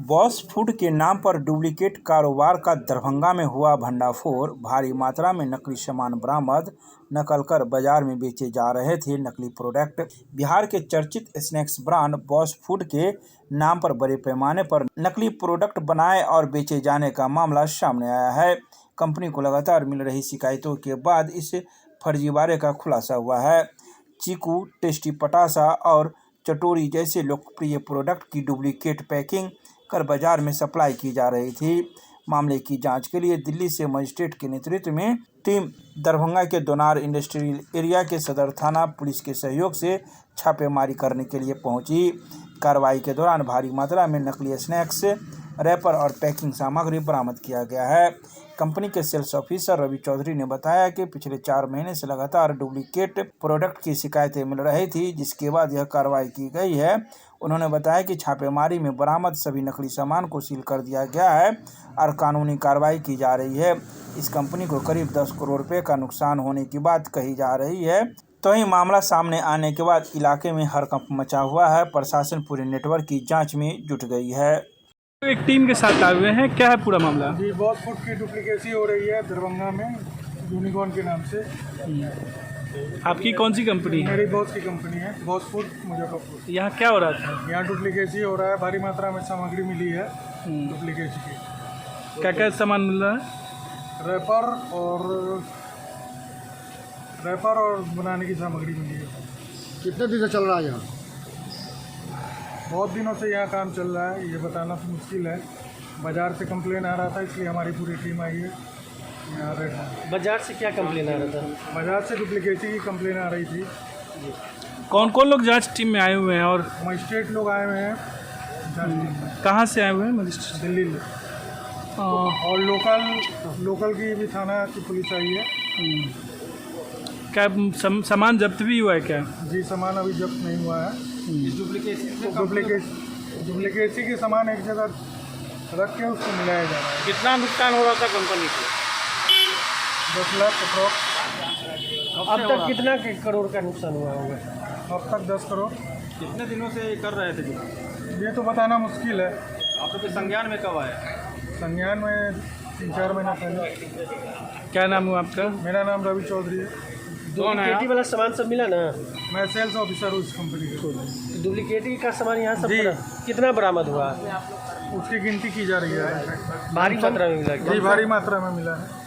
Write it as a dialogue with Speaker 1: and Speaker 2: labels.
Speaker 1: Boss food के नाम पर डुप्लीकेट कारोबार का दरभंगा में हुआ भंडाफोड़। भारी मात्रा में नकली सामान बरामद। नकल कर बाजार में बेचे जा रहे थे नकली प्रोडक्ट। बिहार के चर्चित स्नैक्स ब्रांड बॉस फूड के नाम पर बड़े पैमाने पर नकली प्रोडक्ट बनाए और बेचे जाने का मामला सामने आया है। कंपनी को लगातार मिल रही शिकायतों के बाद इस फर्जीवाड़े का खुलासा हुआ है। चीकू, टेस्टी पटासा और चटोरी जैसे लोकप्रिय प्रोडक्ट की डुप्लीकेट पैकिंग कर बाजार में सप्लाई की जा रही थी। मामले की जांच के लिए दिल्ली से मजिस्ट्रेट के नेतृत्व में टीम दरभंगा के दोनार इंडस्ट्रियल एरिया के सदर थाना पुलिस के सहयोग से छापेमारी करने के लिए पहुंची। कार्रवाई के दौरान भारी मात्रा में नकली स्नैक्स, रैपर और पैकिंग सामग्री बरामद किया गया है। कंपनी के सेल्स ऑफिसर रवि चौधरी ने बताया कि पिछले 4 महीने से लगातार डुप्लीकेट प्रोडक्ट की शिकायतें मिल रही थी, जिसके बाद यह कार्रवाई की गई है। उन्होंने बताया कि छापेमारी में बरामद सभी नकली सामान को सील कर दिया गया है और कानूनी कार्रवाई की जा रही है। इस कंपनी को करीब 10 करोड़ रुपए का नुकसान होने की बात कही जा रही है। तो ही मामला सामने आने के बाद इलाके में हड़कंप मचा हुआ है। प्रशासन पूरे नेटवर्क की जांच में जुट गई है।
Speaker 2: एक टीम के साथ आए हुए हैं, क्या है पूरा मामला?
Speaker 3: जी, बॉस फूड की डुप्लीकेसी हो रही है दरभंगा में यूनिकॉर्न के नाम से।
Speaker 2: आपकी कौन सी कंपनी है?
Speaker 3: मेरी बॉस की कंपनी है, बॉस फूड मुजफ्फरपुर।
Speaker 2: यहाँ क्या हो रहा था?
Speaker 3: यहाँ डुप्लीकेसी हो रहा है, भारी मात्रा में सामग्री मिली है डुप्लीकेसी की।
Speaker 2: क्या क्या सामान मिल रहा है?
Speaker 3: रैपर और बनाने की सामग्री मिली है।
Speaker 4: कितने दिन से चल रहा है यहाँ?
Speaker 3: बहुत दिनों से यहाँ काम चल रहा है, ये बताना तो मुश्किल है। बाज़ार से कंप्लेन आ रहा था, इसलिए हमारी पूरी टीम आई है यहाँ रेड।
Speaker 5: बाजार से क्या कंप्लेन आ रहा था?
Speaker 3: बाज़ार से डुप्लीकेसी की कंप्लेन आ रही थी।
Speaker 2: कौन कौन लोग जांच टीम में आए हुए हैं और
Speaker 3: मजिस्ट्रेट लोग आए हुए हैं जांच टीम में।
Speaker 2: कहाँ से आए हुए हैं मजिस्ट्रेट?
Speaker 3: दिल्ली में। और लोकल की भी थाना की पुलिस आई है।
Speaker 2: क्या सामान जब्त भी हुआ है क्या?
Speaker 3: जी, सामान अभी जब्त नहीं हुआ है। डुप्लीकेसी के सामान एक जगह रख के उसको मिलाया जा रहा है।
Speaker 5: कितना नुकसान हो रहा था कंपनी को?
Speaker 3: 10 लाख अप्रॉक्स।
Speaker 5: अब तक कितना करोड़ का नुकसान हुआ होगा?
Speaker 3: अब तक 10 करोड़।
Speaker 6: कितने दिनों से कर रहे थे?
Speaker 3: ये तो बताना मुश्किल है।
Speaker 6: आप लोग संज्ञान में कब आया?
Speaker 3: संज्ञान में 3-4 महीना पहले।
Speaker 2: क्या नाम हुआ आपका?
Speaker 3: मेरा नाम रवि चौधरी है।
Speaker 5: डुप्लीकेटी वाला सामान सब मिला ना?
Speaker 3: मैं सेल्स ऑफिसर हूँ इस कंपनी का।
Speaker 5: डुप्लीकेटी का सामान यहाँ सब
Speaker 3: जी।
Speaker 5: कितना बरामद हुआ?
Speaker 3: उसकी गिनती की जा रही है।
Speaker 5: भारी मात्रा में मिला?
Speaker 3: जी, भारी मात्रा में मिला है।